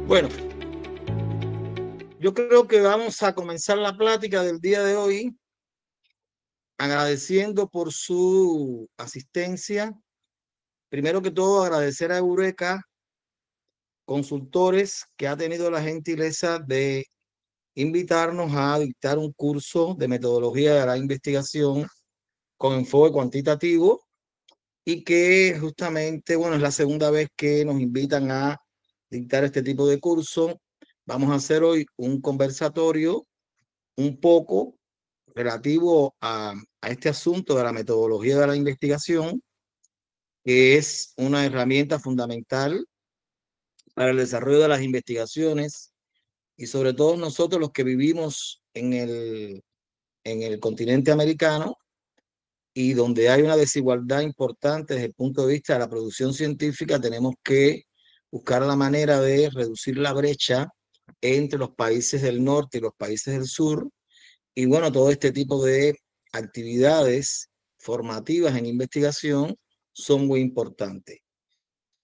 Bueno, yo creo que vamos a comenzar la plática del día de hoy agradeciendo por su asistencia. Primero que todo, agradecer a Eureka Consultores, que ha tenido la gentileza de invitarnos a dictar un curso de metodología de la investigación con enfoque cuantitativo y que justamente, bueno, es la segunda vez que nos invitan a dictar este tipo de curso. Vamos a hacer hoy un conversatorio un poco relativo a este asunto de la metodología de la investigación, que es una herramienta fundamental para el desarrollo de las investigaciones y sobre todo nosotros los que vivimos en el continente americano y donde hay una desigualdad importante desde el punto de vista de la producción científica, tenemos que buscar la manera de reducir la brecha entre los países del norte y los países del sur. Y bueno, todo este tipo de actividades formativas en investigación son muy importantes.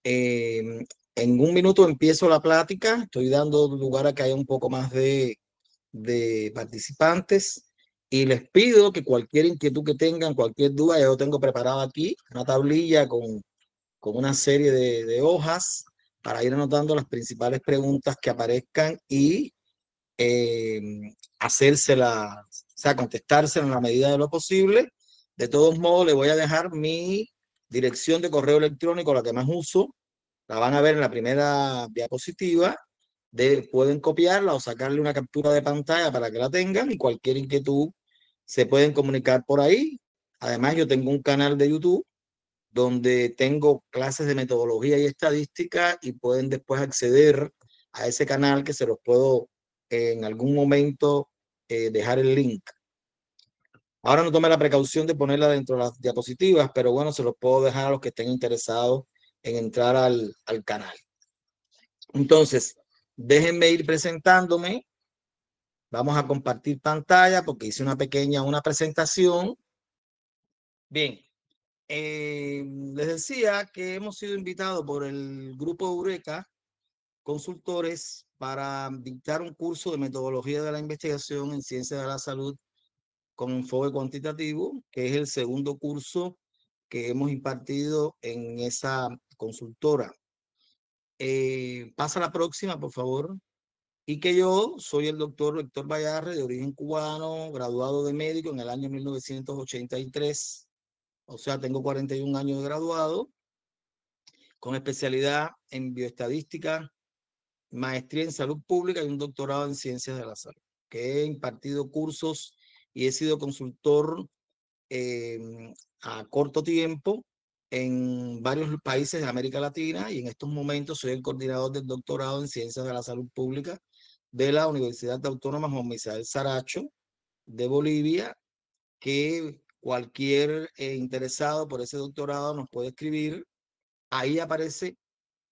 En un minuto empiezo la plática, estoy dando lugar a que haya un poco más de participantes y les pido que cualquier inquietud que tengan, cualquier duda, yo tengo preparado aquí una tablilla con una serie de hojas para ir anotando las principales preguntas que aparezcan y eh, hacérsela, o sea, contestársela en la medida de lo posible. De todos modos, le voy a dejar mi dirección de correo electrónico, la que más uso. La van a ver en la primera diapositiva. Pueden copiarla o sacarle una captura de pantalla para que la tengan y cualquier inquietud se pueden comunicar por ahí. Además, yo tengo un canal de YouTube donde tengo clases de metodología y estadística y pueden después acceder a ese canal que se los puedo en algún momento dejar el link. Ahora no tomé la precaución de ponerla dentro de las diapositivas, pero bueno, se los puedo dejar a los que estén interesados en entrar al canal. Entonces, déjenme ir presentándome. Vamos a compartir pantalla porque hice una presentación. Bien, les decía que hemos sido invitados por el grupo Eureka Consultores para dictar un curso de metodología de la investigación en ciencias de la salud con enfoque cuantitativo, que es el segundo curso que hemos impartido en esa consultora. Pasa la próxima, por favor. Y que yo soy el doctor Héctor Bayarre, de origen cubano, graduado de médico en el año 1983. O sea, tengo 41 años de graduado, con especialidad en bioestadística, maestría en salud pública y un doctorado en ciencias de la salud, que he impartido cursos y he sido consultor a corto tiempo en varios países de América Latina y en estos momentos soy el coordinador del doctorado en ciencias de la salud pública de la Universidad Autónoma Juan Misael Saracho de Bolivia, que cualquier interesado por ese doctorado nos puede escribir. Ahí aparece,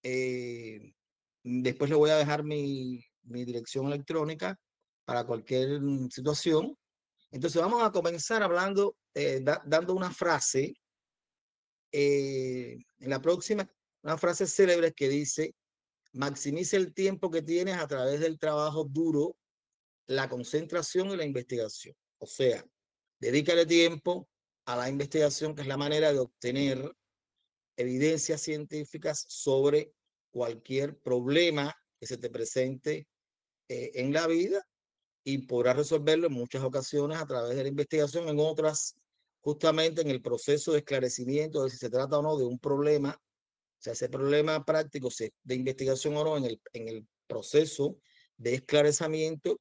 después le voy a dejar mi dirección electrónica para cualquier situación. Entonces vamos a comenzar hablando, dando una frase, en la próxima, una frase célebre que dice: maximiza el tiempo que tienes a través del trabajo duro, la concentración y la investigación. O sea, dedícale tiempo a la investigación, que es la manera de obtener evidencias científicas sobre cualquier problema que se te presente en la vida y podrás resolverlo en muchas ocasiones a través de la investigación, en otras justamente en el proceso de esclarecimiento de si se trata o no de un problema, o sea, ese problema práctico de investigación o no, en el proceso de esclarecimiento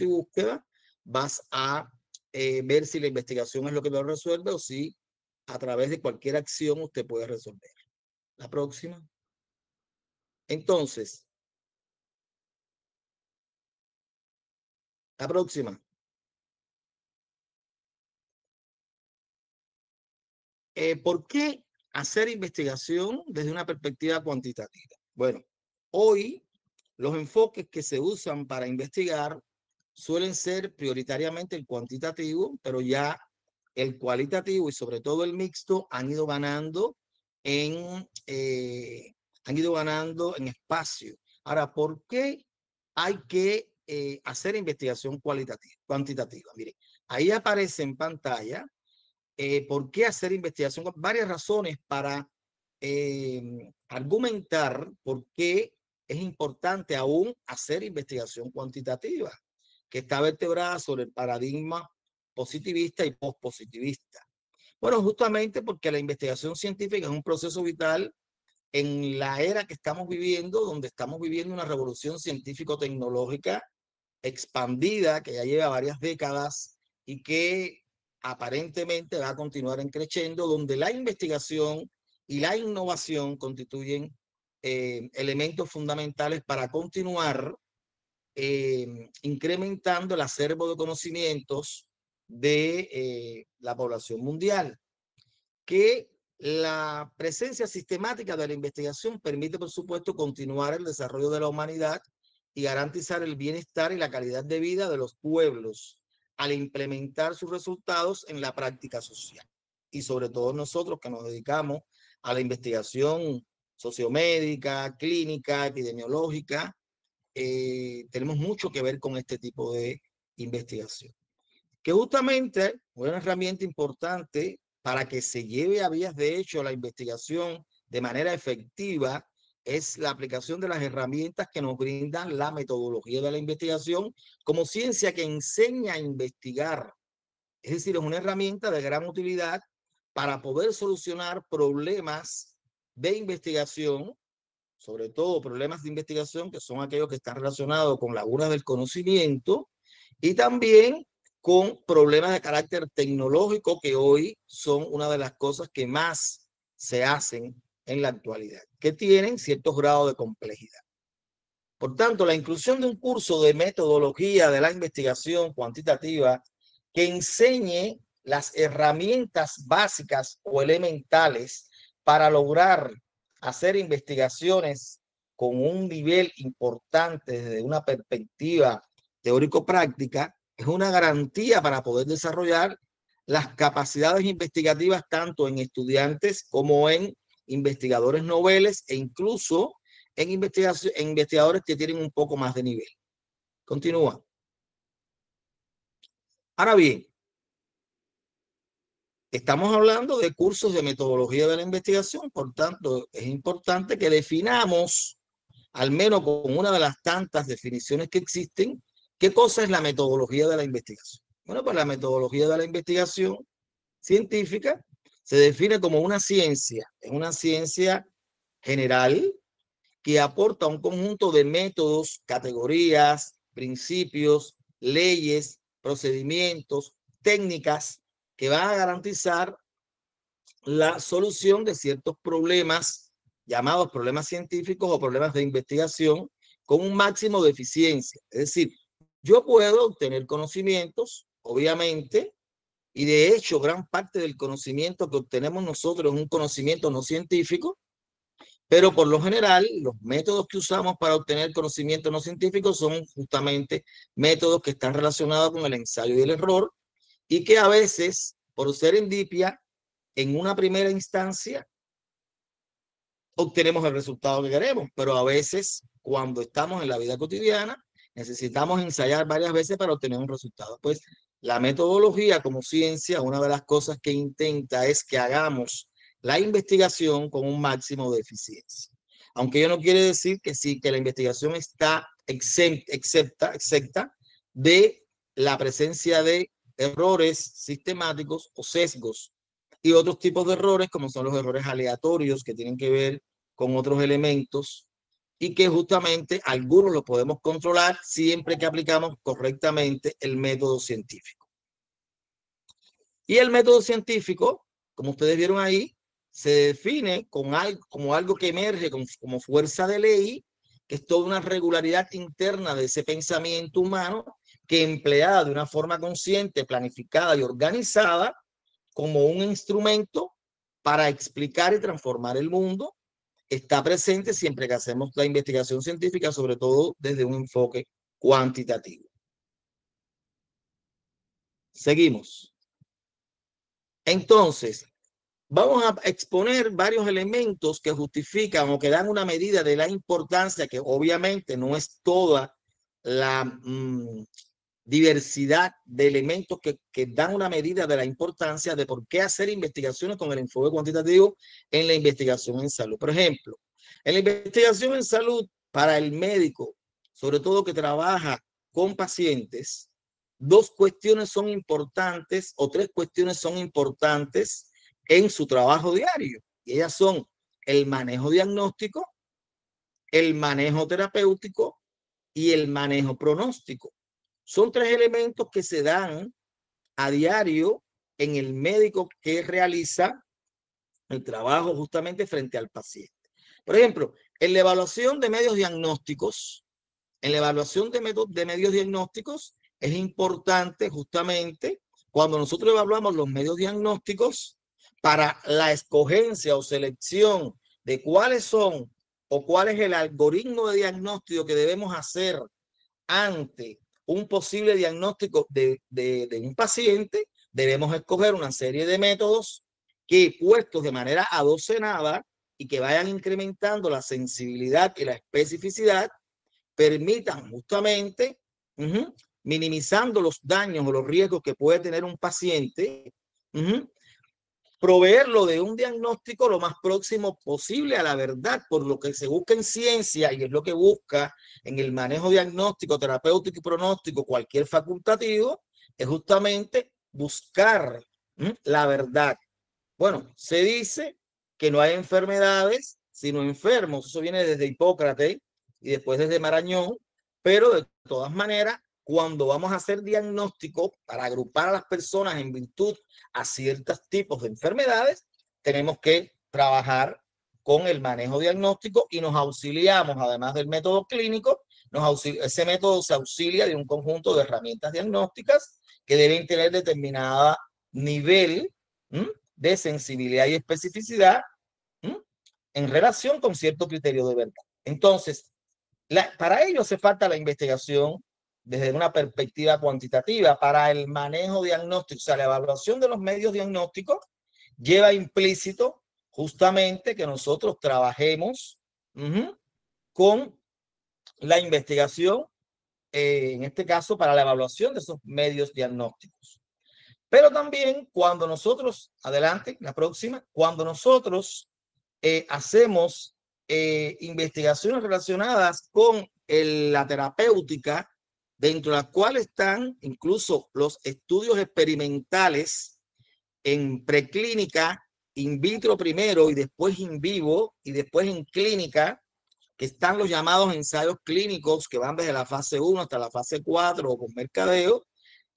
y búsqueda, vas a ver si la investigación es lo que lo resuelve o si a través de cualquier acción usted puede resolver. La próxima. Entonces, la próxima. ¿Por qué hacer investigación desde una perspectiva cuantitativa? Bueno, hoy los enfoques que se usan para investigar suelen ser prioritariamente el cuantitativo, pero ya el cualitativo y sobre todo el mixto han ido ganando en espacio. Ahora, ¿por qué hay que hacer investigación cuantitativa? Mire, ahí aparece en pantalla por qué hacer investigación. Varias razones para argumentar por qué es importante aún hacer investigación cuantitativa, que está vertebrada sobre el paradigma positivista y postpositivista. Bueno, justamente porque la investigación científica es un proceso vital en la era que estamos viviendo, donde estamos viviendo una revolución científico-tecnológica expandida que ya lleva varias décadas y que aparentemente va a continuar en creciendo, donde la investigación y la innovación constituyen elementos fundamentales para continuar incrementando el acervo de conocimientos de la población mundial. Que la presencia sistemática de la investigación permite, por supuesto, continuar el desarrollo de la humanidad y garantizar el bienestar y la calidad de vida de los pueblos al implementar sus resultados en la práctica social. Y sobre todo nosotros que nos dedicamos a la investigación sociomédica, clínica, epidemiológica, tenemos mucho que ver con este tipo de investigación. Que justamente una herramienta importante para que se lleve a vías de hecho la investigación de manera efectiva es la aplicación de las herramientas que nos brindan la metodología de la investigación como ciencia que enseña a investigar. Es decir, es una herramienta de gran utilidad para poder solucionar problemas de investigación, sobre todo problemas de investigación que son aquellos que están relacionados con lagunas del conocimiento y también con problemas de carácter tecnológico que hoy son una de las cosas que más se hacen en la actualidad, que tienen ciertos grados de complejidad. Por tanto, la inclusión de un curso de metodología de la investigación cuantitativa que enseñe las herramientas básicas o elementales para lograr hacer investigaciones con un nivel importante desde una perspectiva teórico-práctica es una garantía para poder desarrollar las capacidades investigativas tanto en estudiantes como en investigadores noveles e incluso en investigadores que tienen un poco más de nivel. Continúa. Ahora bien, estamos hablando de cursos de metodología de la investigación, por tanto, es importante que definamos, al menos con una de las tantas definiciones que existen, qué cosa es la metodología de la investigación. Bueno, pues la metodología de la investigación científica se define como una ciencia, es una ciencia general que aporta un conjunto de métodos, categorías, principios, leyes, procedimientos, técnicas que van a garantizar la solución de ciertos problemas llamados problemas científicos o problemas de investigación con un máximo de eficiencia. Es decir, yo puedo obtener conocimientos, obviamente, y de hecho gran parte del conocimiento que obtenemos nosotros es un conocimiento no científico, pero por lo general, los métodos que usamos para obtener conocimiento no científico son justamente métodos que están relacionados con el ensayo y el error y que a veces, por serendipia, en una primera instancia, obtenemos el resultado que queremos, pero a veces, cuando estamos en la vida cotidiana, necesitamos ensayar varias veces para obtener un resultado. Pues la metodología como ciencia, una de las cosas que intenta es que hagamos la investigación con un máximo de eficiencia. Aunque ello no quiere decir que sí, que la investigación está excepta de la presencia de errores sistemáticos o sesgos y otros tipos de errores, como son los errores aleatorios que tienen que ver con otros elementos y que justamente algunos los podemos controlar siempre que aplicamos correctamente el método científico. Y el método científico, como ustedes vieron ahí, se define como algo que emerge como fuerza de ley, que es toda una regularidad interna de ese pensamiento humano que empleada de una forma consciente, planificada y organizada como un instrumento para explicar y transformar el mundo, está presente siempre que hacemos la investigación científica, sobre todo desde un enfoque cuantitativo. Seguimos. Entonces, vamos a exponer varios elementos que justifican o que dan una medida de la importancia, que obviamente no es toda la diversidad de elementos que dan una medida de la importancia de por qué hacer investigaciones con el enfoque cuantitativo en la investigación en salud. Por ejemplo, en la investigación en salud para el médico, sobre todo que trabaja con pacientes, dos cuestiones son importantes o tres cuestiones son importantes en su trabajo diario. Y ellas son el manejo diagnóstico, el manejo terapéutico y el manejo pronóstico. Son tres elementos que se dan a diario en el médico que realiza el trabajo justamente frente al paciente. Por ejemplo, en la evaluación de medios diagnósticos, en la evaluación de medios diagnósticos es importante justamente cuando nosotros evaluamos los medios diagnósticos para la escogencia o selección de cuáles son o cuál es el algoritmo de diagnóstico que debemos hacer ante un posible diagnóstico de un paciente, debemos escoger una serie de métodos que, puestos de manera adocenada y que vayan incrementando la sensibilidad y la especificidad, permitan justamente, minimizando los daños o los riesgos que puede tener un paciente, proveerlo de un diagnóstico lo más próximo posible a la verdad, por lo que se busca en ciencia y es lo que busca en el manejo diagnóstico, terapéutico y pronóstico cualquier facultativo, es justamente buscar la verdad. Bueno, se dice que no hay enfermedades sino enfermos, eso viene desde Hipócrates y después desde Marañón, pero de todas maneras, cuando vamos a hacer diagnóstico para agrupar a las personas en virtud a ciertos tipos de enfermedades, tenemos que trabajar con el manejo diagnóstico y nos auxiliamos, además del método clínico, ese método se auxilia de un conjunto de herramientas diagnósticas que deben tener determinado nivel de sensibilidad y especificidad en relación con cierto criterio de verdad. Entonces, para ello hace falta la investigación desde una perspectiva cuantitativa para el manejo diagnóstico, o sea, la evaluación de los medios diagnósticos lleva implícito justamente que nosotros trabajemos con la investigación, en este caso para la evaluación de esos medios diagnósticos. Pero también cuando nosotros, adelante, la próxima, cuando nosotros hacemos investigaciones relacionadas con la terapéutica, dentro de las cuales están incluso los estudios experimentales en preclínica, in vitro primero y después in vivo y después en clínica, que están los llamados ensayos clínicos que van desde la fase 1 hasta la fase 4 o con mercadeo.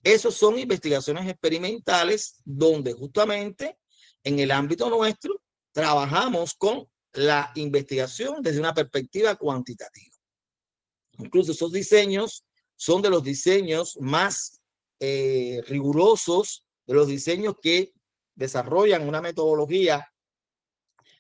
Esos son investigaciones experimentales donde justamente en el ámbito nuestro trabajamos con la investigación desde una perspectiva cuantitativa. Incluso esos diseños son de los diseños más rigurosos, de los diseños que desarrollan una metodología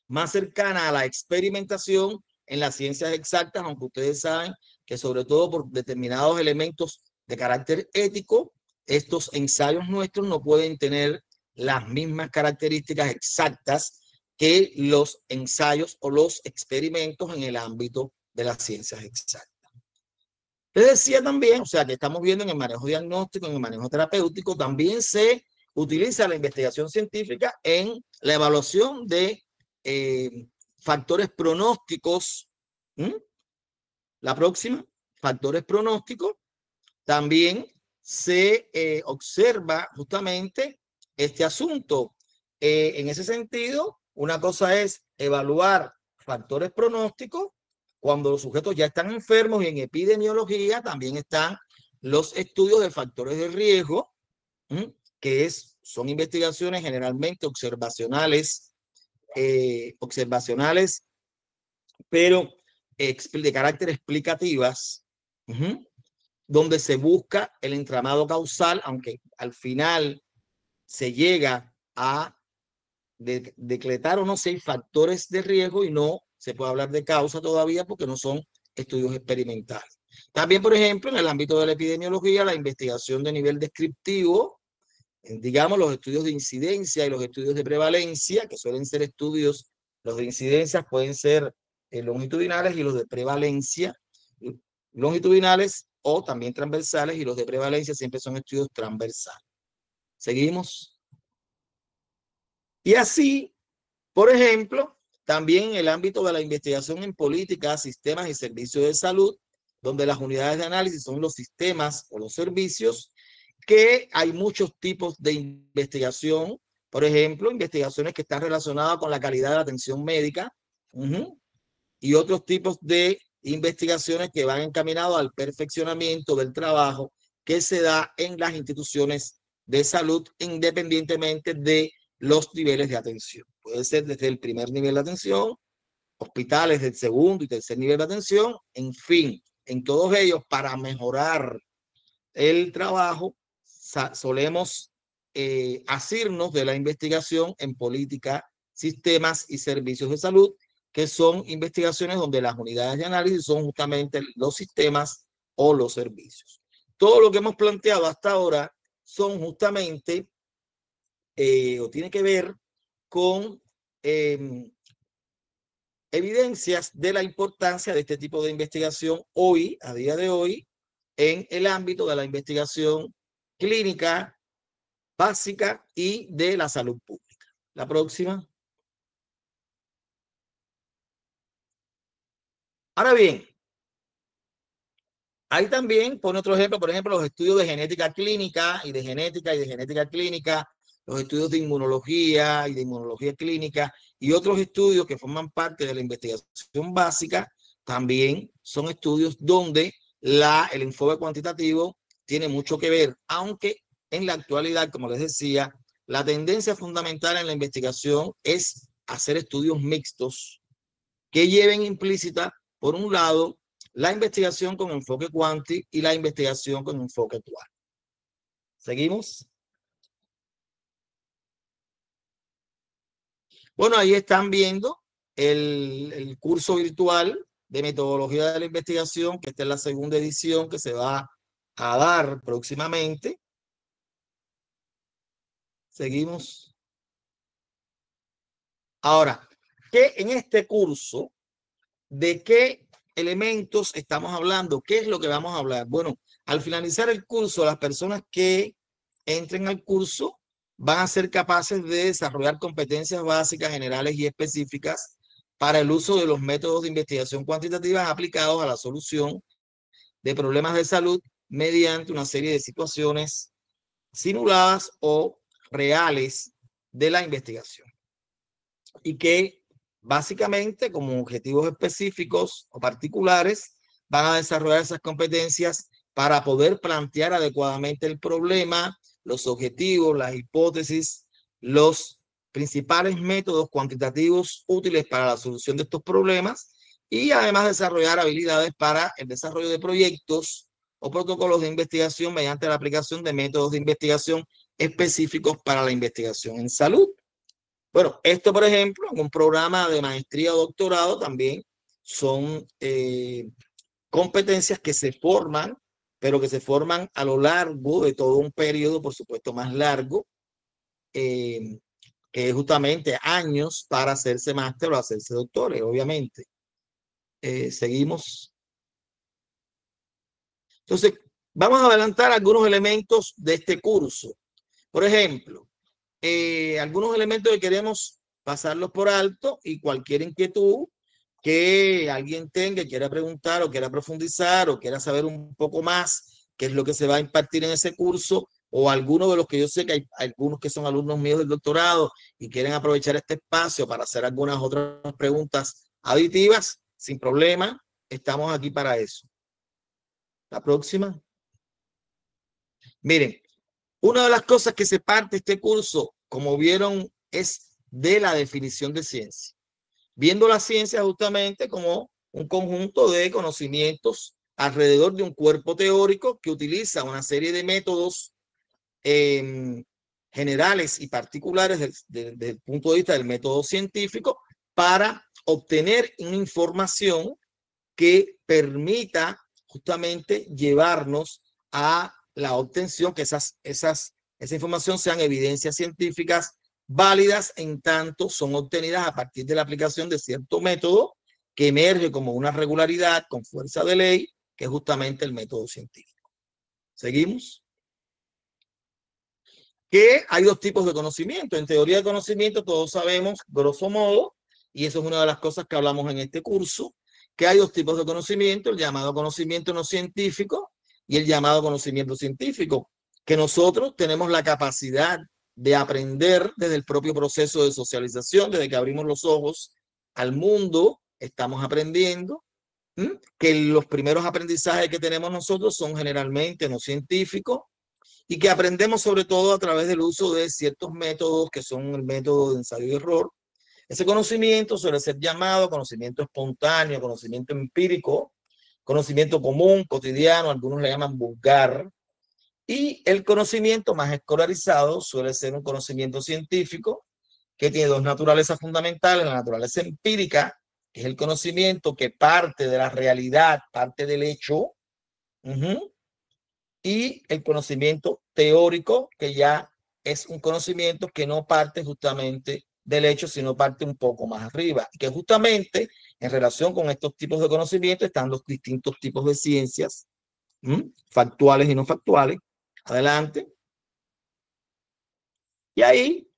más cercana a la experimentación en las ciencias exactas, aunque ustedes saben que sobre todo por determinados elementos de carácter ético, estos ensayos nuestros no pueden tener las mismas características exactas que los ensayos o los experimentos en el ámbito de las ciencias exactas. Les decía también, o sea, que estamos viendo en el manejo diagnóstico, en el manejo terapéutico, también se utiliza la investigación científica en la evaluación de factores pronósticos. La próxima, factores pronósticos. También se observa justamente este asunto. En ese sentido, una cosa es evaluar factores pronósticos cuando los sujetos ya están enfermos, y en epidemiología también están los estudios de factores de riesgo, que son investigaciones generalmente observacionales, pero de carácter explicativas, donde se busca el entramado causal, aunque al final se llega a decretar o no si hay factores de riesgo y no se puede hablar de causa todavía porque no son estudios experimentales. También, por ejemplo, en el ámbito de la epidemiología, la investigación de nivel descriptivo digamos, los estudios de incidencia y los estudios de prevalencia, que suelen ser estudios, los de incidencia pueden ser longitudinales y los de prevalencia longitudinales o también transversales, y los de prevalencia siempre son estudios transversales. Seguimos. Y así, por ejemplo, también en el ámbito de la investigación en políticas, sistemas y servicios de salud, donde las unidades de análisis son los sistemas o los servicios, que hay muchos tipos de investigación. Por ejemplo, investigaciones que están relacionadas con la calidad de la atención médica, y otros tipos de investigaciones que van encaminados al perfeccionamiento del trabajo que se da en las instituciones de salud, independientemente de los niveles de atención. Puede ser desde el primer nivel de atención, hospitales del segundo y tercer nivel de atención, en fin, en todos ellos, para mejorar el trabajo, solemos asirnos de la investigación en política, sistemas y servicios de salud, que son investigaciones donde las unidades de análisis son justamente los sistemas o los servicios. Todo lo que hemos planteado hasta ahora son justamente o tiene que ver con evidencias de la importancia de este tipo de investigación hoy, a día de hoy, en el ámbito de la investigación clínica básica y de la salud pública. La próxima. Ahora bien, ahí también pone otro ejemplo, por ejemplo, los estudios de genética clínica y de genética clínica, los estudios de inmunología y de inmunología clínica y otros estudios que forman parte de la investigación básica, también son estudios donde el enfoque cuantitativo tiene mucho que ver, aunque en la actualidad, como les decía, la tendencia fundamental en la investigación es hacer estudios mixtos que lleven implícita, por un lado, la investigación con enfoque cuanti y la investigación con enfoque cual. ¿Seguimos? Bueno, ahí están viendo el curso virtual de metodología de la investigación, que esta es la segunda edición que se va a dar próximamente. Seguimos. Ahora, ¿qué en este curso, de qué elementos estamos hablando? ¿Qué es lo que vamos a hablar? Bueno, al finalizar el curso, las personas que entren al curso van a ser capaces de desarrollar competencias básicas, generales y específicas para el uso de los métodos de investigación cuantitativa aplicados a la solución de problemas de salud mediante una serie de situaciones simuladas o reales de la investigación. Y que básicamente, como objetivos específicos o particulares, van a desarrollar esas competencias para poder plantear adecuadamente el problema, los objetivos, las hipótesis, los principales métodos cuantitativos útiles para la solución de estos problemas, y además desarrollar habilidades para el desarrollo de proyectos o protocolos de investigación mediante la aplicación de métodos de investigación específicos para la investigación en salud. Bueno, esto, por ejemplo, en un programa de maestría o doctorado también son competencias que se forman, pero que se forman a lo largo de todo un periodo, por supuesto, más largo, que es justamente años para hacerse máster o hacerse doctores, obviamente. Seguimos. Entonces, vamos a adelantar algunos elementos de este curso. Por ejemplo, algunos elementos que queremos pasarlos por alto, y cualquier inquietud que alguien tenga, quiera preguntar o quiera profundizar o quiera saber un poco más qué es lo que se va a impartir en ese curso, o alguno de los que yo sé que hay algunos que son alumnos míos del doctorado y quieren aprovechar este espacio para hacer algunas otras preguntas aditivas, sin problema, estamos aquí para eso. La próxima. Miren, una de las cosas que se parte este curso, como vieron, es de la definición de ciencia, viendo la ciencia justamente como un conjunto de conocimientos alrededor de un cuerpo teórico que utiliza una serie de métodos generales y particulares desde el punto de vista del método científico para obtener una información que permita justamente llevarnos a la obtención, que esas esa información sean evidencias científicas válidas en tanto son obtenidas a partir de la aplicación de cierto método que emerge como una regularidad con fuerza de ley, que es justamente el método científico. ¿Seguimos? Que hay dos tipos de conocimiento. En teoría de conocimiento todos sabemos, grosso modo, y eso es una de las cosas que hablamos en este curso, que hay dos tipos de conocimiento, el llamado conocimiento no científico y el llamado conocimiento científico, que nosotros tenemos la capacidad de aprender desde el propio proceso de socialización, desde que abrimos los ojos al mundo, estamos aprendiendo, que los primeros aprendizajes que tenemos nosotros son generalmente no científicos, y que aprendemos sobre todo a través del uso de ciertos métodos que son el método de ensayo y error. Ese conocimiento suele ser llamado conocimiento espontáneo, conocimiento empírico, conocimiento común, cotidiano, algunos le llaman vulgar, y el conocimiento más escolarizado suele ser un conocimiento científico que tiene dos naturalezas fundamentales, la naturaleza empírica, que es el conocimiento que parte de la realidad, parte del hecho, y el conocimiento teórico, que ya es un conocimiento que no parte justamente del hecho, sino parte un poco más arriba. Y que justamente en relación con estos tipos de conocimiento están los distintos tipos de ciencias, factuales y no factuales. Adelante. Y ahí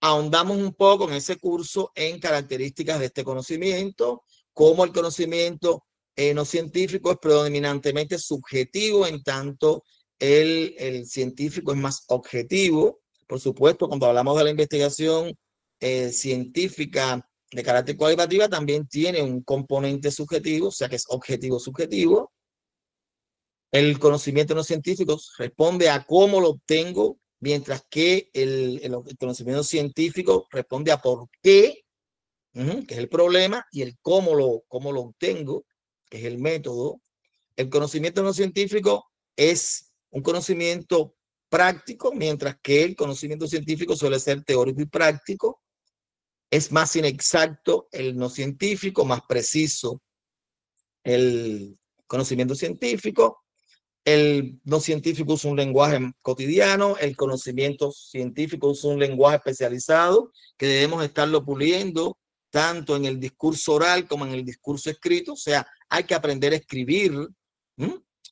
ahondamos un poco en ese curso en características de este conocimiento, cómo el conocimiento no científico es predominantemente subjetivo, en tanto el científico es más objetivo. Por supuesto, cuando hablamos de la investigación científica de carácter cualitativa, también tiene un componente subjetivo, o sea que es objetivo-subjetivo. El conocimiento no científico responde a cómo lo obtengo, mientras que el conocimiento científico responde a por qué, que es el problema, y el cómo lo obtengo, que es el método. El conocimiento no científico es un conocimiento práctico, mientras que el conocimiento científico suele ser teórico y práctico. Es más inexacto el no científico, más preciso el conocimiento científico. El no científico usa un lenguaje cotidiano, el conocimiento científico usa un lenguaje especializado que debemos estarlo puliendo tanto en el discurso oral como en el discurso escrito. O sea, hay que aprender a escribir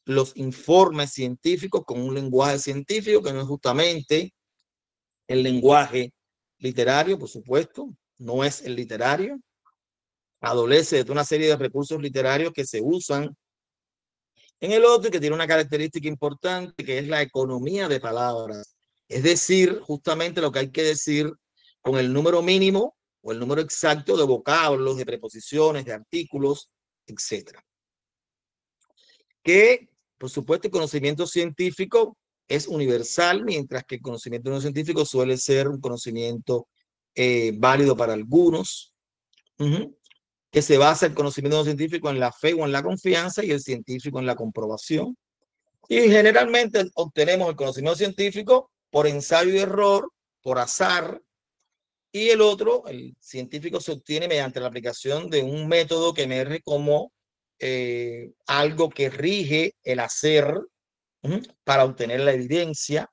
los informes científicos con un lenguaje científico que no es justamente el lenguaje literario, por supuesto, no es el literario. Adolece de una serie de recursos literarios que se usan en el otro, que tiene una característica importante, que es la economía de palabras. Es decir, justamente lo que hay que decir con el número mínimo o el número exacto de vocablos, de preposiciones, de artículos, etc. Que, por supuesto, el conocimiento científico es universal, mientras que el conocimiento no científico suele ser un conocimiento válido para algunos. Que se basa el conocimiento científico en la fe o en la confianza y el científico en la comprobación. Y generalmente obtenemos el conocimiento científico por ensayo y error, por azar, y el otro, el científico, se obtiene mediante la aplicación de un método que emerge como algo que rige el hacer para obtener la evidencia,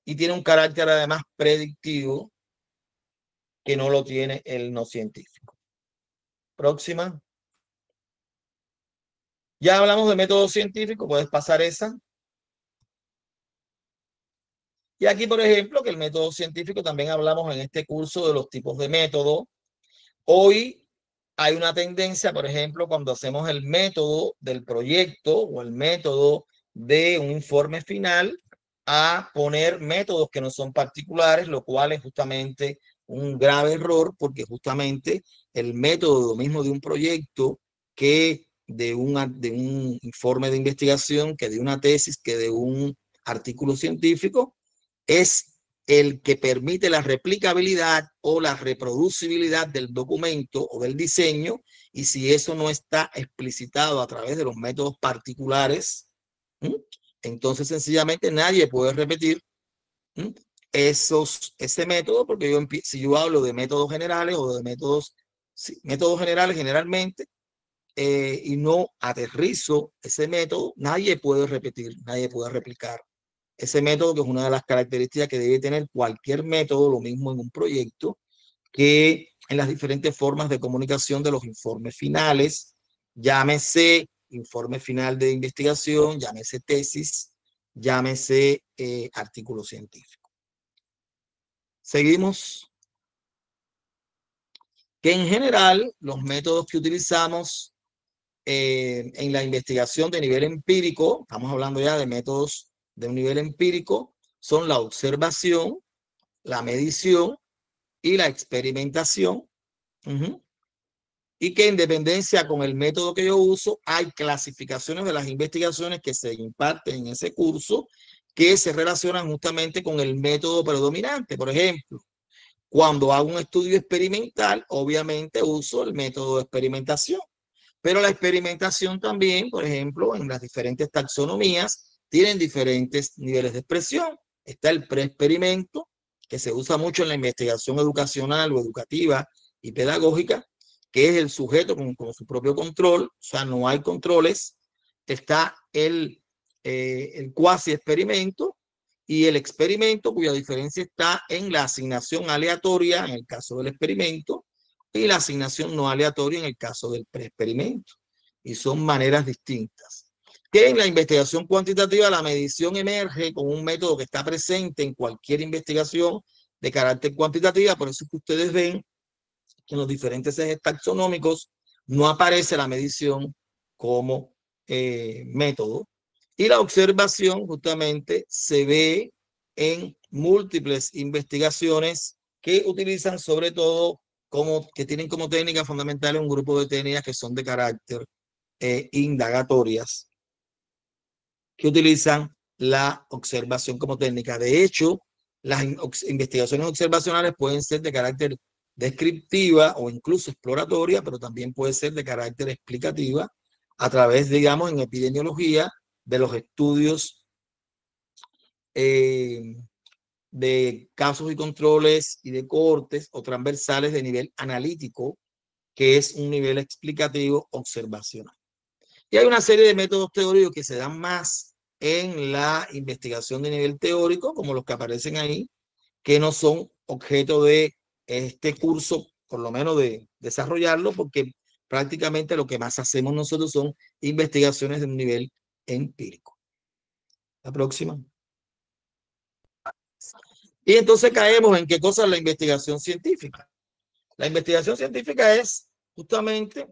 y tiene un carácter además predictivo que no lo tiene el no científico. Próxima. Ya hablamos de método científico, puedes pasar esa. Y aquí, por ejemplo, que el método científico también hablamos en este curso de los tipos de método. Hoy hay una tendencia, por ejemplo, cuando hacemos el método del proyecto o el método de un informe final, a poner métodos que no son particulares, lo cual es justamente un grave error, porque justamente el método mismo de un proyecto, que de un informe de investigación, que de una tesis, que de un artículo científico, es el que permite la replicabilidad o la reproducibilidad del documento o del diseño, y si eso no está explicitado a través de los métodos particulares, entonces sencillamente nadie puede repetir ese método, porque si yo hablo de métodos generales o de métodos generales generalmente, y no aterrizo ese método, nadie puede repetir, nadie puede replicar ese método que es una de las características que debe tener cualquier método, lo mismo en un proyecto, que en las diferentes formas de comunicación de los informes finales, llámese informe final de investigación, llámese tesis, llámese artículo científico. Seguimos. Que en general los métodos que utilizamos en la investigación de nivel empírico, estamos hablando ya de métodos de un nivel empírico, son la observación, la medición y la experimentación. Y que en dependencia con el método que yo uso, hay clasificaciones de las investigaciones que se imparten en ese curso que se relacionan justamente con el método predominante. Por ejemplo, cuando hago un estudio experimental, obviamente uso el método de experimentación, pero la experimentación también, por ejemplo, en las diferentes taxonomías, tienen diferentes niveles de expresión. Está el preexperimento, que se usa mucho en la investigación educacional o educativa y pedagógica, que es el sujeto con su propio control, o sea, no hay controles. Está el cuasi experimento y el experimento, cuya diferencia está en la asignación aleatoria en el caso del experimento y la asignación no aleatoria en el caso del preexperimento. Y son maneras distintas. Que en la investigación cuantitativa la medición emerge con un método que está presente en cualquier investigación de carácter cuantitativa, por eso es que ustedes ven que en los diferentes ejes taxonómicos no aparece la medición como método. Y la observación justamente se ve en múltiples investigaciones que utilizan sobre todo que tienen como técnica fundamental un grupo de técnicas que son de carácter indagatorias, que utilizan la observación como técnica. De hecho, las investigaciones observacionales pueden ser de carácter descriptiva o incluso exploratoria, pero también puede ser de carácter explicativa a través, digamos, en epidemiología, de los estudios de casos y controles y de cohortes o transversales de nivel analítico, que es un nivel explicativo observacional. Y hay una serie de métodos teóricos que se dan más en la investigación de nivel teórico, como los que aparecen ahí, que no son objeto de este curso, por lo menos de desarrollarlo, porque prácticamente lo que más hacemos nosotros son investigaciones de un nivel empírico. La próxima. Y entonces caemos en qué cosa es la investigación científica. La investigación científica es justamente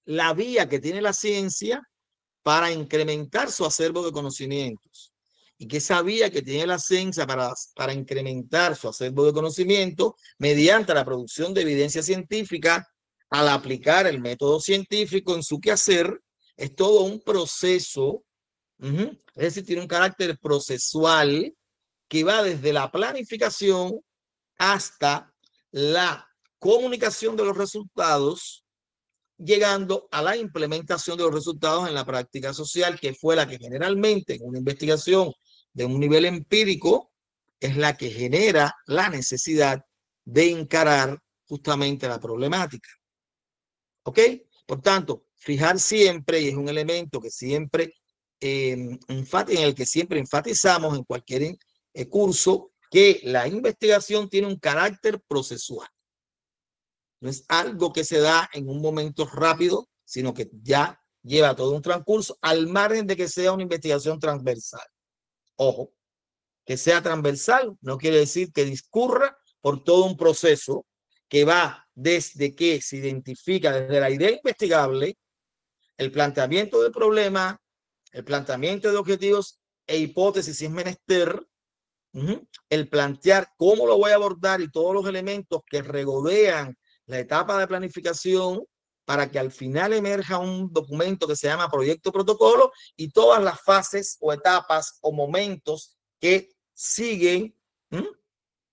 la vía que tiene la ciencia para incrementar su acervo de conocimientos. Y que esa vía que tiene la ciencia para incrementar su acervo de conocimiento mediante la producción de evidencia científica, al aplicar el método científico en su quehacer, es todo un proceso, es decir, tiene un carácter procesual que va desde la planificación hasta la comunicación de los resultados, llegando a la implementación de los resultados en la práctica social, que fue la que generalmente en una investigación de un nivel empírico es la que genera la necesidad de encarar justamente la problemática. ¿Ok? Por tanto, fijar siempre, y es un elemento que siempre, en el que siempre enfatizamos en cualquier curso, que la investigación tiene un carácter procesual. No es algo que se da en un momento rápido, sino que ya lleva todo un transcurso, al margen de que sea una investigación transversal. Ojo, que sea transversal no quiere decir que discurra por todo un proceso que va desde que se identifica desde la idea investigable, el planteamiento del problema, el planteamiento de objetivos e hipótesis si es menester, el plantear cómo lo voy a abordar y todos los elementos que regodean la etapa de planificación para que al final emerja un documento que se llama proyecto protocolo y todas las fases o etapas o momentos que siguen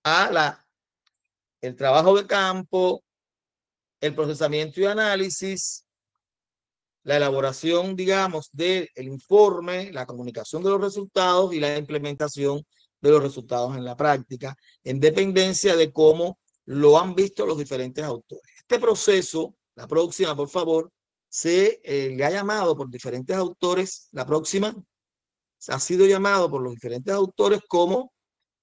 a el trabajo de campo, el procesamiento y análisis, la elaboración, digamos, del informe, la comunicación de los resultados y la implementación de los resultados en la práctica, en dependencia de cómo lo han visto los diferentes autores. Este proceso, la próxima, por favor, se le ha llamado por diferentes autores, la próxima, ha sido llamado por los diferentes autores como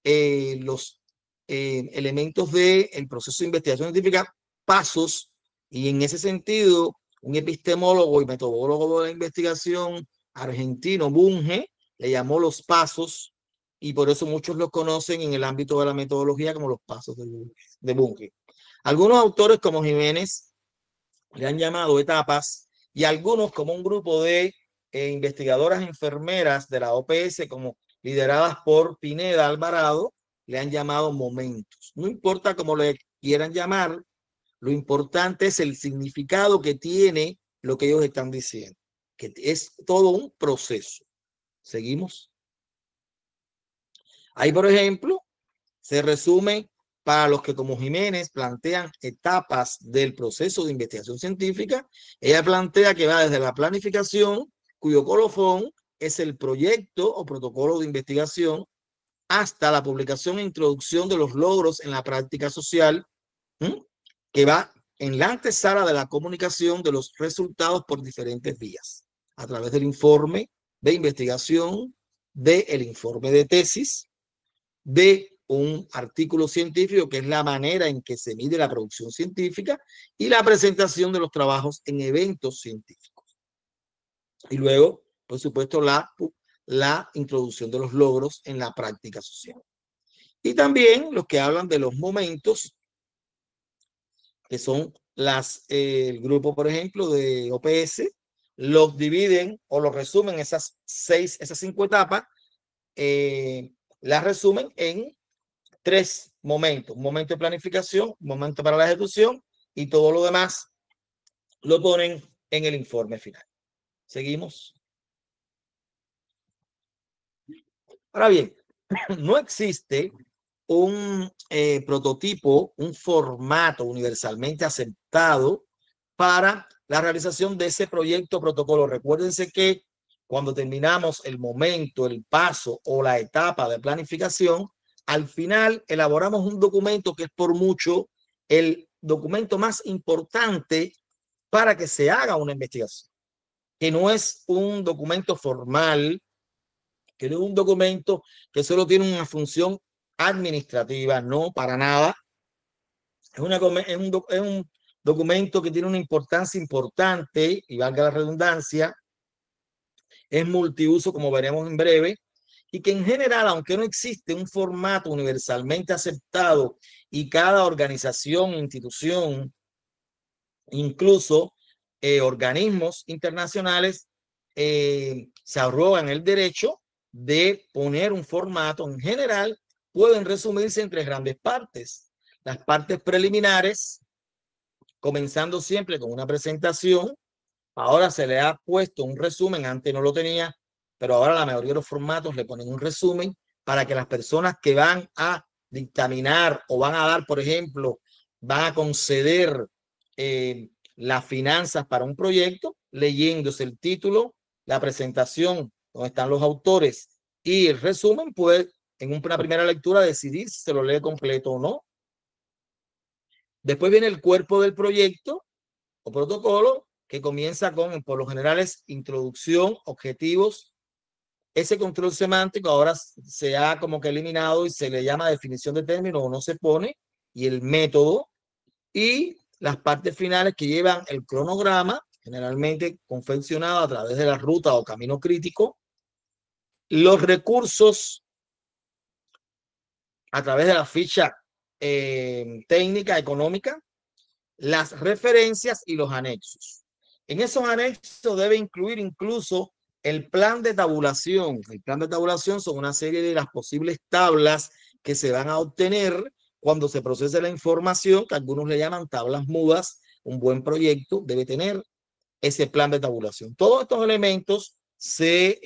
los elementos del proceso de investigación científica, pasos, y en ese sentido, un epistemólogo y metodólogo de la investigación argentino, Bunge, le llamó los pasos, y por eso muchos los conocen en el ámbito de la metodología como los pasos de Bunge. Algunos autores como Jiménez le han llamado etapas, y algunos como un grupo de investigadoras enfermeras de la OPS, como lideradas por Pineda Alvarado, le han llamado momentos. No importa cómo le quieran llamar, lo importante es el significado que tiene lo que ellos están diciendo, que es todo un proceso. ¿Seguimos? Ahí, por ejemplo, se resume para los que como Jiménez plantean etapas del proceso de investigación científica. Ella plantea que va desde la planificación, cuyo colofón es el proyecto o protocolo de investigación, hasta la publicación e introducción de los logros en la práctica social, que va en la antesala de la comunicación de los resultados por diferentes vías, a través del informe de investigación, del informe de tesis, de un artículo científico, que es la manera en que se mide la producción científica, y la presentación de los trabajos en eventos científicos. Y luego, por supuesto, la introducción de los logros en la práctica social. Y también los que hablan de los momentos, que son el grupo, por ejemplo, de OPS, los dividen o los resumen esas 5 etapas, las resumen en 3 momentos: un momento de planificación, un momento para la ejecución, y todo lo demás lo ponen en el informe final. ¿Seguimos? Ahora bien, no existe un prototipo, un formato universalmente aceptado para la realización de ese proyecto protocolo. Recuérdense que cuando terminamos el momento, el paso o la etapa de planificación, al final elaboramos un documento que es por mucho el documento más importante para que se haga una investigación, que no es un documento formal, que no es un documento que solo tiene una función administrativa, no, para nada. Es un documento que tiene una importancia importante, y valga la redundancia, es multiuso, como veremos en breve, y que en general, aunque no existe un formato universalmente aceptado, y cada organización, institución, incluso organismos internacionales, se arrogan el derecho de poner un formato, en general pueden resumirse en 3 grandes partes. Las partes preliminares, comenzando siempre con una presentación. Ahora se le ha puesto un resumen, antes no lo tenía, pero ahora la mayoría de los formatos le ponen un resumen para que las personas que van a dictaminar o van a dar, por ejemplo, van a conceder las finanzas para un proyecto, leyéndose el título, la presentación, donde están los autores, y el resumen, puede en una primera lectura decidir si se lo lee completo o no. Después viene el cuerpo del proyecto o protocolo, que comienza con, por lo general, es introducción, objetivos. Ese control semántico ahora se ha como que eliminado y se le llama definición de términos, o no se pone, y el método, y las partes finales que llevan el cronograma, generalmente confeccionado a través de la ruta o camino crítico, los recursos a través de la ficha técnica, económica, las referencias y los anexos. En esos anexos debe incluir incluso el plan de tabulación. El plan de tabulación son una serie de las posibles tablas que se van a obtener cuando se procese la información, que algunos le llaman tablas mudas. Un buen proyecto debe tener ese plan de tabulación. Todos estos elementos se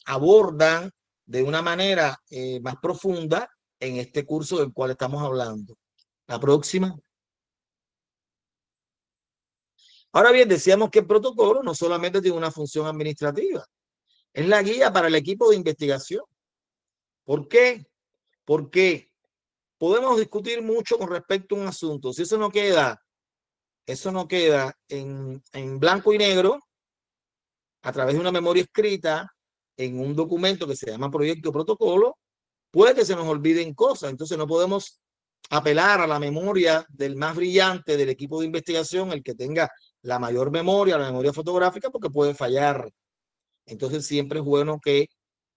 abordan de una manera más profunda en este curso del cual estamos hablando. La próxima. Ahora bien, decíamos que el protocolo no solamente tiene una función administrativa, es la guía para el equipo de investigación. ¿Por qué? Porque podemos discutir mucho con respecto a un asunto. Si eso no queda en blanco y negro, a través de una memoria escrita, en un documento que se llama proyecto protocolo, puede que se nos olviden cosas. Entonces no podemos apelar a la memoria del más brillante del equipo de investigación, el que tenga la mayor memoria, la memoria fotográfica, porque puede fallar. Entonces siempre es bueno que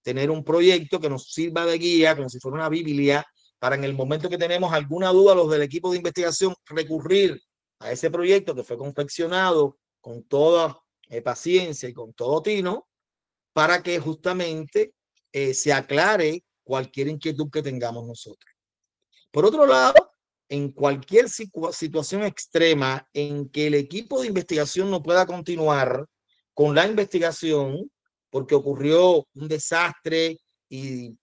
tener un proyecto que nos sirva de guía, como si fuera una Biblia, para en el momento que tenemos alguna duda, los del equipo de investigación, recurrir a ese proyecto que fue confeccionado con toda paciencia y con todo tino, para que justamente se aclare cualquier inquietud que tengamos nosotros. Por otro lado, en cualquier situación extrema en que el equipo de investigación no pueda continuar con la investigación porque ocurrió un desastre y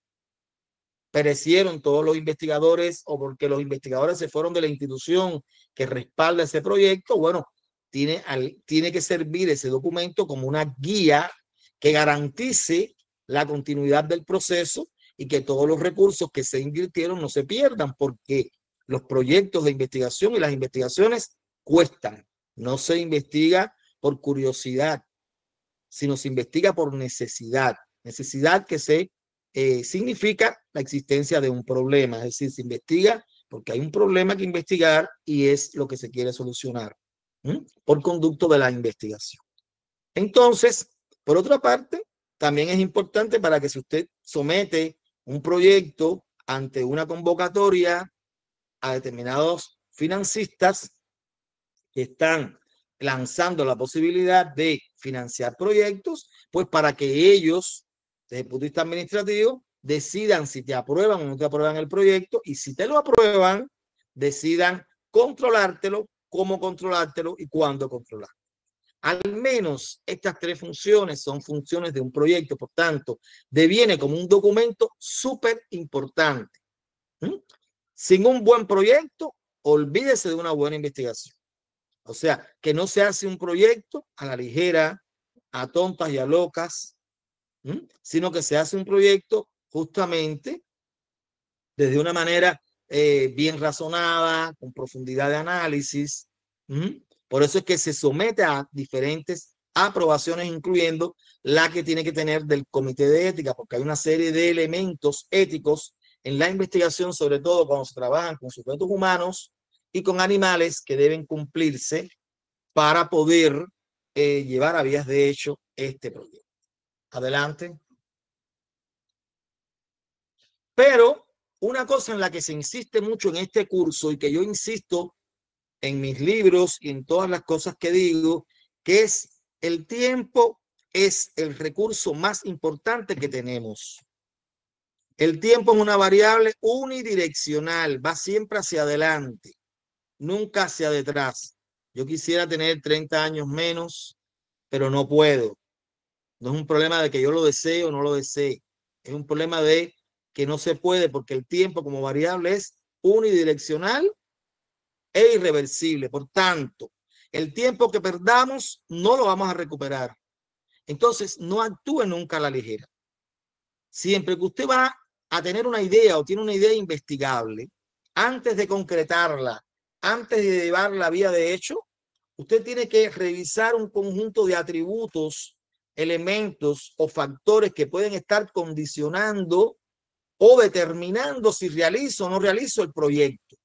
perecieron todos los investigadores o porque los investigadores se fueron de la institución que respalda ese proyecto, bueno, tiene que servir ese documento como una guía que garantice la continuidad del proceso y que todos los recursos que se invirtieron no se pierdan, porque los proyectos de investigación y las investigaciones cuestan. No se investiga por curiosidad, sino se investiga por necesidad. Necesidad que significa la existencia de un problema, es decir, se investiga porque hay un problema que investigar y es lo que se quiere solucionar por conducto de la investigación. Entonces, por otra parte, también es importante para que si usted somete un proyecto ante una convocatoria a determinados financistas que están lanzando la posibilidad de financiar proyectos, pues para que ellos, desde el punto de vista administrativo, decidan si te aprueban o no te aprueban el proyecto, y si te lo aprueban, decidan controlártelo, cómo controlártelo y cuándo controlar. Al menos estas tres funciones son funciones de un proyecto, por tanto, deviene como un documento súper importante. Sin un buen proyecto, olvídese de una buena investigación. O sea, que no se hace un proyecto a la ligera, a tontas y a locas, sino que se hace un proyecto justamente desde una manera bien razonada, con profundidad de análisis. Por eso es que se somete a diferentes aprobaciones, incluyendo la que tiene que tener del comité de ética, porque hay una serie de elementos éticos en la investigación, sobre todo cuando se trabajan con sujetos humanos y con animales, que deben cumplirse para poder llevar a vías de hecho este proyecto. Adelante. Pero una cosa en la que se insiste mucho en este curso y que yo insisto en mis libros y en todas las cosas que digo, que es el tiempo es el recurso más importante que tenemos. El tiempo es una variable unidireccional, va siempre hacia adelante, nunca hacia detrás. Yo quisiera tener 30 años menos, pero no puedo. No es un problema de que yo lo desee o no lo desee. Es un problema de que no se puede, porque el tiempo como variable es unidireccional e irreversible. Por tanto, el tiempo que perdamos no lo vamos a recuperar. Entonces, no actúe nunca a la ligera. Siempre que usted va a tener una idea o tiene una idea investigable, antes de concretarla, antes de llevar la vía de hecho, usted tiene que revisar un conjunto de atributos, elementos o factores que pueden estar condicionando o determinando si realizo o no realizo el proyecto.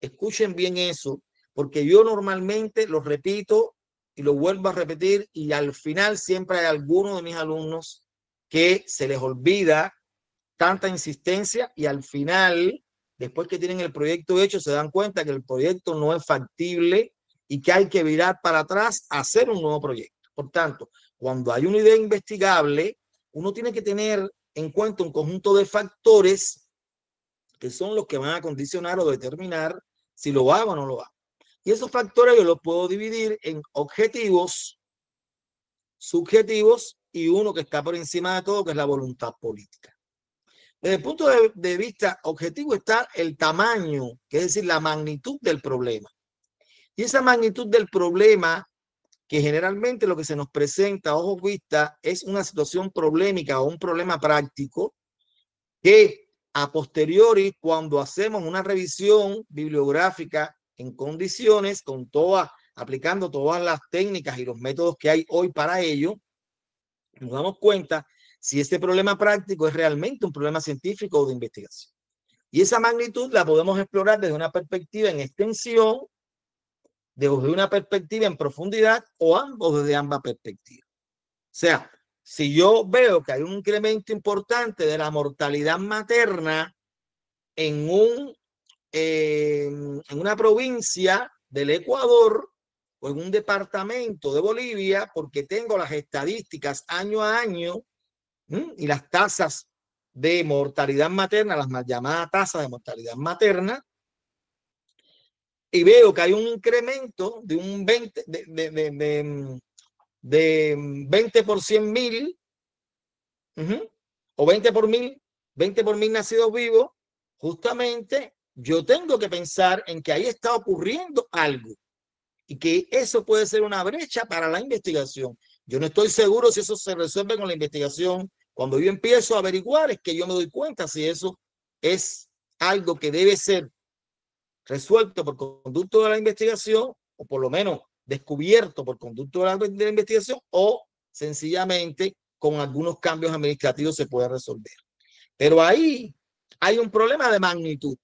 Escuchen bien eso, porque yo normalmente lo repito y lo vuelvo a repetir, y al final siempre hay algunos de mis alumnos que se les olvida tanta insistencia y al final, después que tienen el proyecto hecho, se dan cuenta que el proyecto no es factible y que hay que virar para atrás a hacer un nuevo proyecto. Por tanto, cuando hay una idea investigable, uno tiene que tener en cuenta un conjunto de factores que son los que van a condicionar o determinar si lo hago o no lo hago. Y esos factores yo los puedo dividir en objetivos, subjetivos y uno que está por encima de todo, que es la voluntad política. Desde el punto de vista objetivo está el tamaño, que es decir, la magnitud del problema. Y esa magnitud del problema, que generalmente lo que se nos presenta a ojos vista es una situación problemática o un problema práctico, que a posteriori, cuando hacemos una revisión bibliográfica en condiciones, aplicando todas las técnicas y los métodos que hay hoy para ello, nos damos cuenta si este problema práctico es realmente un problema científico o de investigación. Y esa magnitud la podemos explorar desde una perspectiva en extensión, desde una perspectiva en profundidad o ambos desde ambas perspectivas. O sea, si yo veo que hay un incremento importante de la mortalidad materna en una provincia del Ecuador o en un departamento de Bolivia, porque tengo las estadísticas año a año y las tasas de mortalidad materna, las mal llamadas tasas de mortalidad materna, y veo que hay un incremento de un 20, de 20 por 100.000, o 20 por mil nacidos vivos, justamente yo tengo que pensar en que ahí está ocurriendo algo y que eso puede ser una brecha para la investigación. Yo no estoy seguro si eso se resuelve con la investigación. Cuando yo empiezo a averiguar es que yo me doy cuenta si eso es algo que debe ser resuelto por conducto de la investigación, o por lo menos descubierto por conducto de la investigación, o sencillamente con algunos cambios administrativos se puede resolver. Pero ahí hay un problema de magnitud.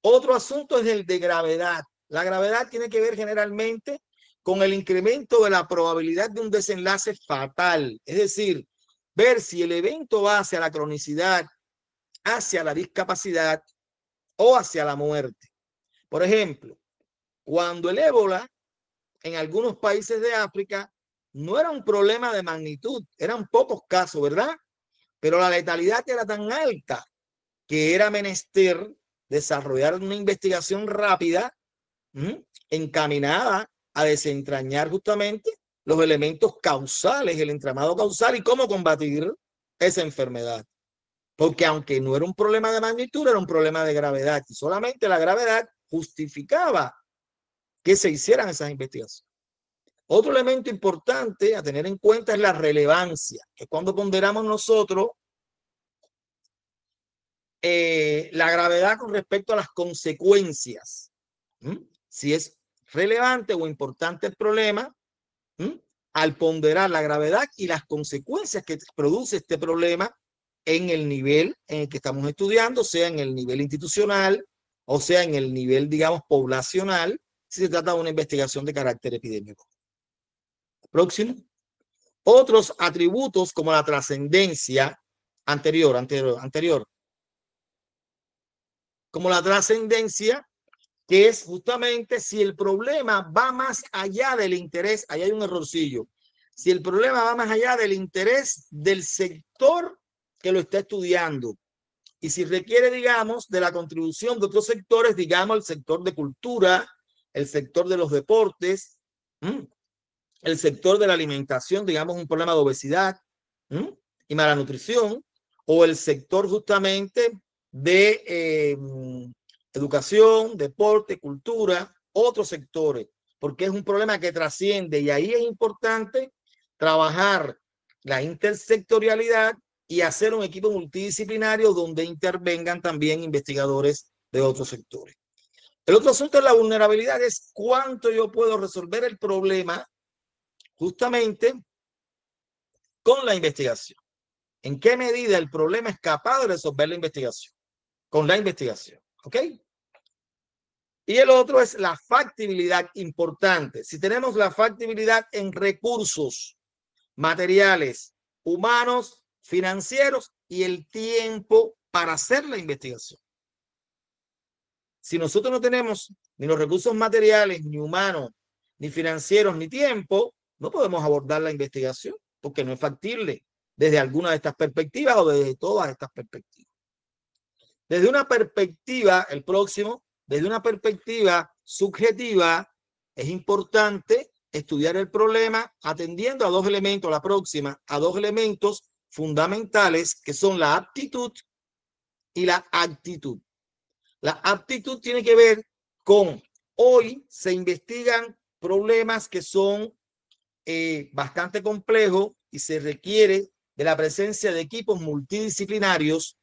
Otro asunto es el de gravedad. La gravedad tiene que ver generalmente con el incremento de la probabilidad de un desenlace fatal. Es decir, ver si el evento va hacia la cronicidad, hacia la discapacidad o hacia la muerte. Por ejemplo, cuando el ébola en algunos países de África no era un problema de magnitud, eran pocos casos, ¿verdad? Pero la letalidad era tan alta que era menester desarrollar una investigación rápida, encaminada a desentrañar justamente los elementos causales, el entramado causal y cómo combatir esa enfermedad. Porque aunque no era un problema de magnitud, era un problema de gravedad y solamente la gravedad justificaba que se hicieran esas investigaciones. Otro elemento importante a tener en cuenta es la relevancia, que cuando ponderamos nosotros la gravedad con respecto a las consecuencias, si es relevante o importante el problema, al ponderar la gravedad y las consecuencias que produce este problema en el nivel en el que estamos estudiando, sea en el nivel institucional o sea en el nivel, digamos, poblacional, si se trata de una investigación de carácter epidémico. Próximo. Otros atributos como la trascendencia anterior, como la trascendencia, que es justamente si el problema va más allá del interés, ahí hay un errorcillo, si el problema va más allá del interés del sector que lo está estudiando y si requiere, digamos, de la contribución de otros sectores, digamos, el sector de cultura, el sector de los deportes, el sector de la alimentación, digamos, un problema de obesidad y mala nutrición, o el sector justamente de educación, deporte, cultura, otros sectores, porque es un problema que trasciende y ahí es importante trabajar la intersectorialidad y hacer un equipo multidisciplinario donde intervengan también investigadores de otros sectores. El otro asunto de la vulnerabilidad es cuánto yo puedo resolver el problema justamente con la investigación. ¿En qué medida el problema es capaz de resolver la investigación? Con la investigación, ¿ok? Y el otro es la factibilidad, importante. Si tenemos la factibilidad en recursos materiales, humanos, financieros y el tiempo para hacer la investigación. Si nosotros no tenemos ni los recursos materiales, ni humanos, ni financieros, ni tiempo, no podemos abordar la investigación porque no es factible desde alguna de estas perspectivas o desde todas estas perspectivas. Desde una perspectiva, el próximo, desde una perspectiva subjetiva, es importante estudiar el problema atendiendo a dos elementos, la próxima, a dos elementos fundamentales que son la aptitud y la actitud. La aptitud tiene que ver con, hoy se investigan problemas que son bastante complejos y se requiere de la presencia de equipos multidisciplinarios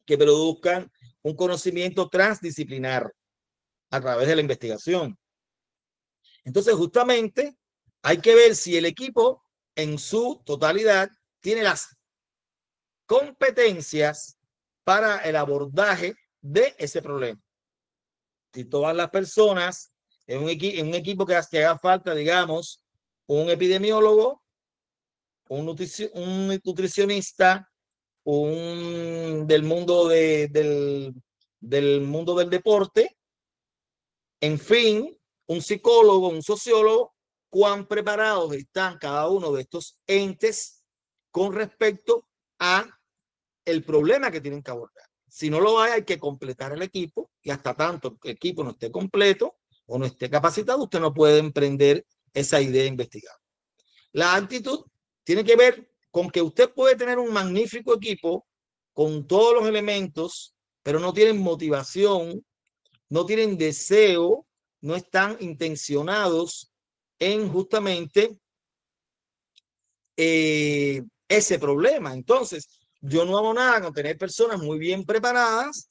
que produzcan un conocimiento transdisciplinar a través de la investigación. Entonces, justamente hay que ver si el equipo en su totalidad tiene las competencias para el abordaje de ese problema. Si todas las personas en un equipo que haga falta, digamos, un epidemiólogo, un nutricionista, del mundo del mundo del deporte, en fin, un psicólogo, un sociólogo, cuán preparados están cada uno de estos entes con respecto a el problema que tienen que abordar. Si no lo hay que completar el equipo, y hasta tanto el equipo no esté completo o no esté capacitado, usted no puede emprender esa idea de investigar. La actitud tiene que ver con que usted puede tener un magnífico equipo con todos los elementos, pero no tienen motivación, no tienen deseo, no están intencionados en justamente ese problema. Entonces, yo no hago nada con tener personas muy bien preparadas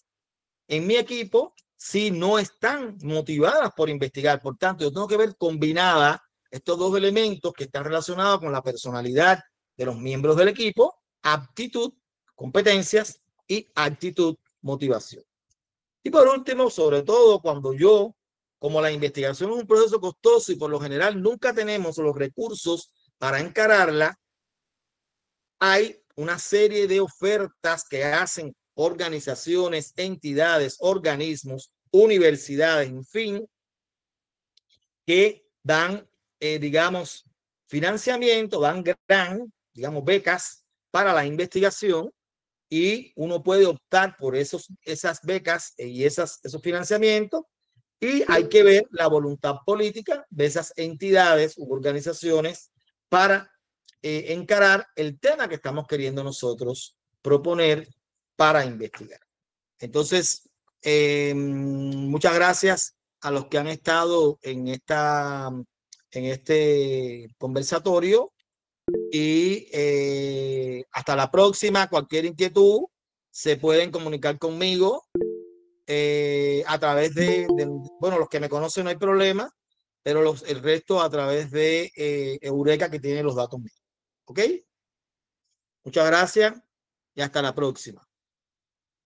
en mi equipo si no están motivadas por investigar. Por tanto, yo tengo que ver combinada estos dos elementos que están relacionados con la personalidad de los miembros del equipo: aptitud, competencias, y actitud, motivación. Y por último, sobre todo cuando como la investigación es un proceso costoso y por lo general nunca tenemos los recursos para encararla, hay una serie de ofertas que hacen organizaciones, entidades, organismos, universidades, en fin, que dan, digamos, financiamiento, dan digamos, becas para la investigación, y uno puede optar por esas becas y esos financiamientos, y hay que ver la voluntad política de esas entidades u organizaciones para encarar el tema que estamos queriendo nosotros proponer para investigar. Entonces, muchas gracias a los que han estado en este conversatorio, y hasta la próxima. Cualquier inquietud se pueden comunicar conmigo a través bueno, los que me conocen no hay problema, pero el resto a través de Eureka, que tiene los datos míos. ¿Ok? Muchas gracias y hasta la próxima.